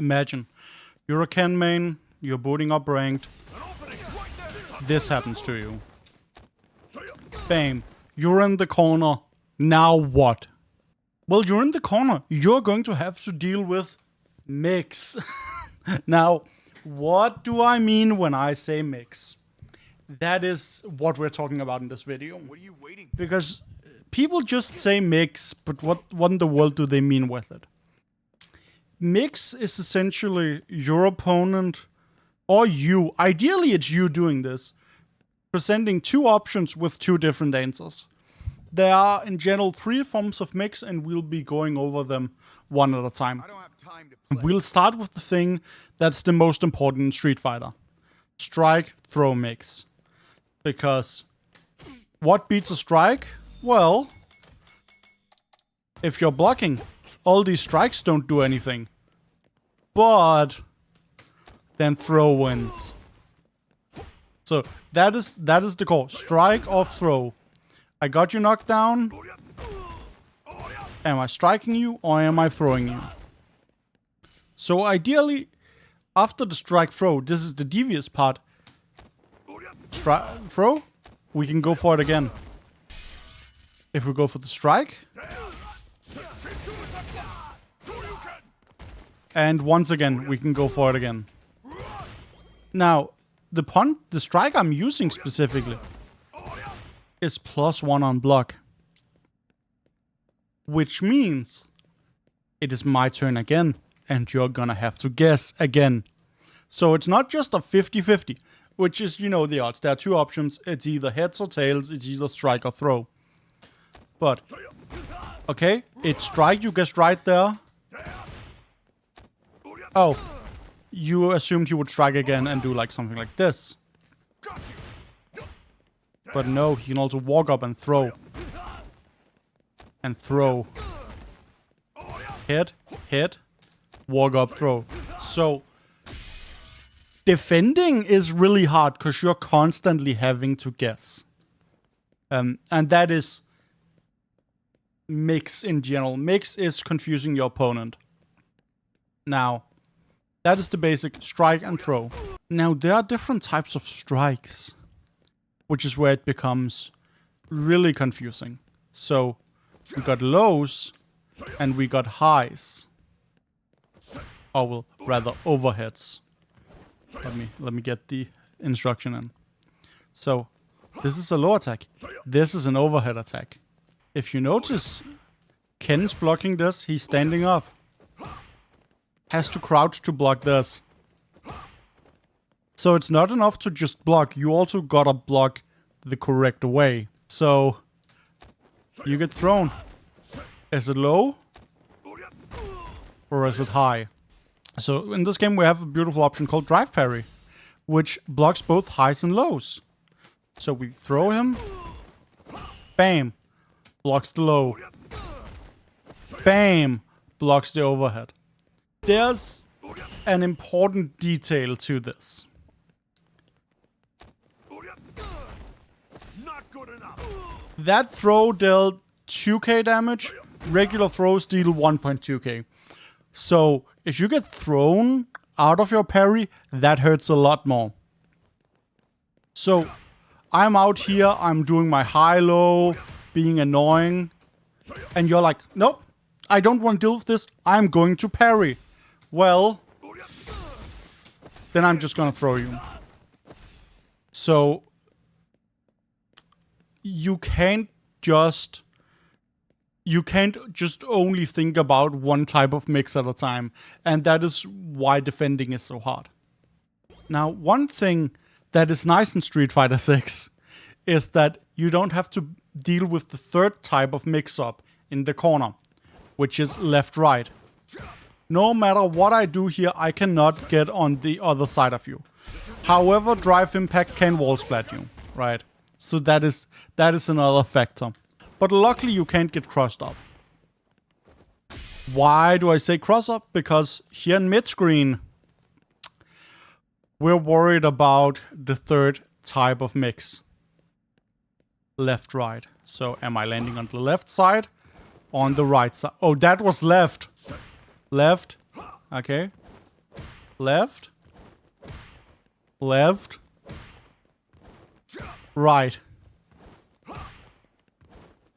Imagine, you're a Ken main, you're booting up ranked. This happens to you. Bam. You're in the corner. Now what? Well, you're in the corner. You're going to have to deal with mix. Now, what do I mean when I say mix? That is what we're talking about in this video. What are you waiting for? Because people just say mix, but what in the world do they mean with it? Mix is essentially your opponent, or you, ideally it's you doing this, presenting two options with two different answers. There are in general 3 forms of mix, and we'll be going over them one at a time. I don't have time to play. We'll start with the thing that's the most important in Street Fighter. Strike, throw, mix. Because what beats a strike? Well, if you're blocking, all these strikes don't do anything. But then throw wins. So that is the core. Strike or throw. I got you knocked down. Am I striking you or am I throwing you? So ideally, after the strike throw, this is the devious part. Throw, we can go for it again. If we go for the strike. And once again, we can go for it again. Now, the strike I'm using specifically is +1 on block. Which means it is my turn again, and you're gonna have to guess again. So it's not just a 50-50, which is, you know, the odds. There are 2 options. It's either heads or tails. It's either strike or throw. But, okay, it's strike, you guessed right there. Oh, you assumed he would strike again and do like something like this. But no, he can also walk up and throw. And throw. Hit, hit, walk up, throw. So, defending is really hard because you're constantly having to guess. And that is mix in general. Mix is confusing your opponent. Now, that is the basic strike and throw. Now, there are different types of strikes, which is where it becomes really confusing. So, we got lows and we got highs. Or well, rather overheads. Let me get the instruction in. So, this is a low attack. This is an overhead attack. If you notice, Ken's blocking this, he's standing up. Has to crouch to block this. So it's not enough to just block, you also gotta block the correct way. So, you get thrown. Is it low? Or is it high? So in this game we have a beautiful option called drive parry, which blocks both highs and lows. So we throw him. Bam. Blocks the low. Bam. Blocks the overhead. There's an important detail to this. That throw dealt 2k damage. Regular throws deal 1.2k. So if you get thrown out of your parry, that hurts a lot more. So I'm out here, I'm doing my high-low, being annoying. And you're like, nope, I don't want to deal with this, I'm going to parry. Well, then I'm just gonna throw you. So, you can't just only think about one type of mix at a time. And that is why defending is so hard. Now, one thing that is nice in Street Fighter 6 is that you don't have to deal with the third type of mix-up in the corner, which is left-right. No matter what I do here, I cannot get on the other side of you. However, drive impact can wall splat you, right? So that is another factor. But luckily you can't get crossed up. Why do I say cross up? Because here in mid-screen, we're worried about the third type of mix. Left-right. So am I landing on the left side? On the right side? Oh, that was left. Left. Okay. left, left, right.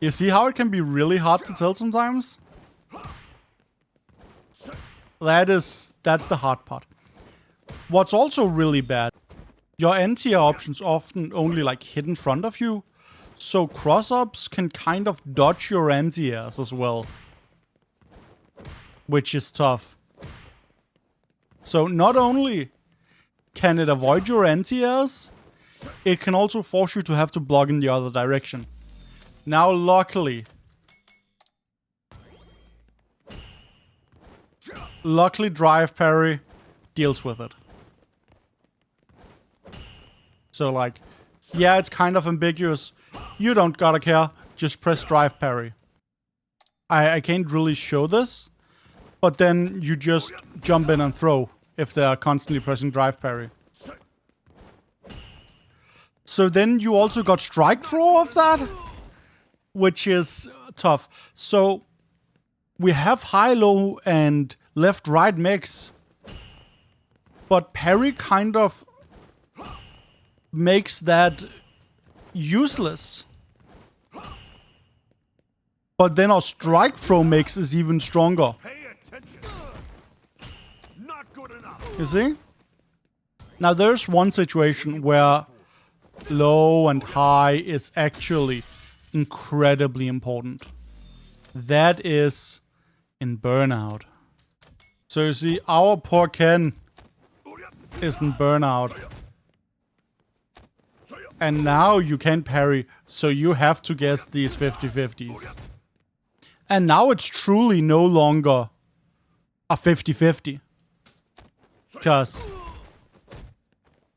You see how it can be really hard to tell sometimes? That's the hard part. What's also really bad, your anti-air options often only like hit in front of you, so cross-ups can kind of dodge your anti-airs as well, which is tough. So not only can it avoid your anti-airs, it can also force you to have to block in the other direction. Now luckily drive parry deals with it. So like, yeah, it's kind of ambiguous. You don't gotta care, just press drive parry. I can't really show this, but then you just jump in and throw if they are constantly pressing drive parry. So then you also got strike throw of that, which is tough. So we have high, low, and left, right mix, but parry kind of makes that useless. But then our strike throw mix is even stronger. Pay attention. Not good enough. You see? Now there's one situation where low and high is actually incredibly important. That is in Burnout. So you see, our poor Ken is in Burnout. And now you can't parry, so you have to guess these 50-50s. And now it's truly no longer a 50-50. Because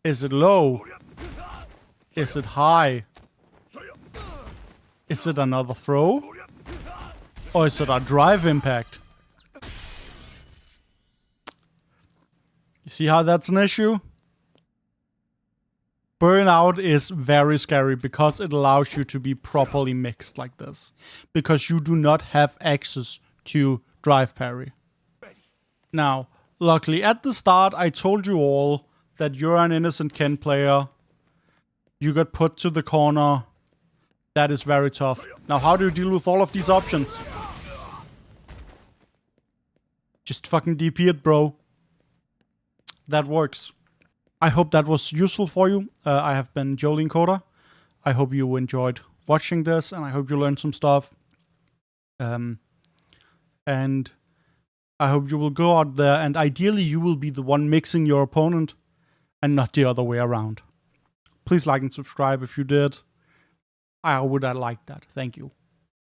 is it low? Is it high? Is it another throw? Or is it a drive impact? You see how that's an issue? Burnout is very scary because it allows you to be properly mixed like this. Because you do not have access to drive parry. Now, luckily at the start I told you all that you're an innocent Ken player. You got put to the corner. That is very tough. Now how do you deal with all of these options? Just fucking DP it, bro. That works. I hope that was useful for you. I have been JoleneCoda. I hope you enjoyed watching this, and I hope you learned some stuff. And I hope you will go out there, and ideally you will be the one mixing your opponent, and not the other way around. Please like and subscribe if you did. I would like that. Thank you.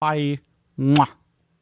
Bye. Mwah.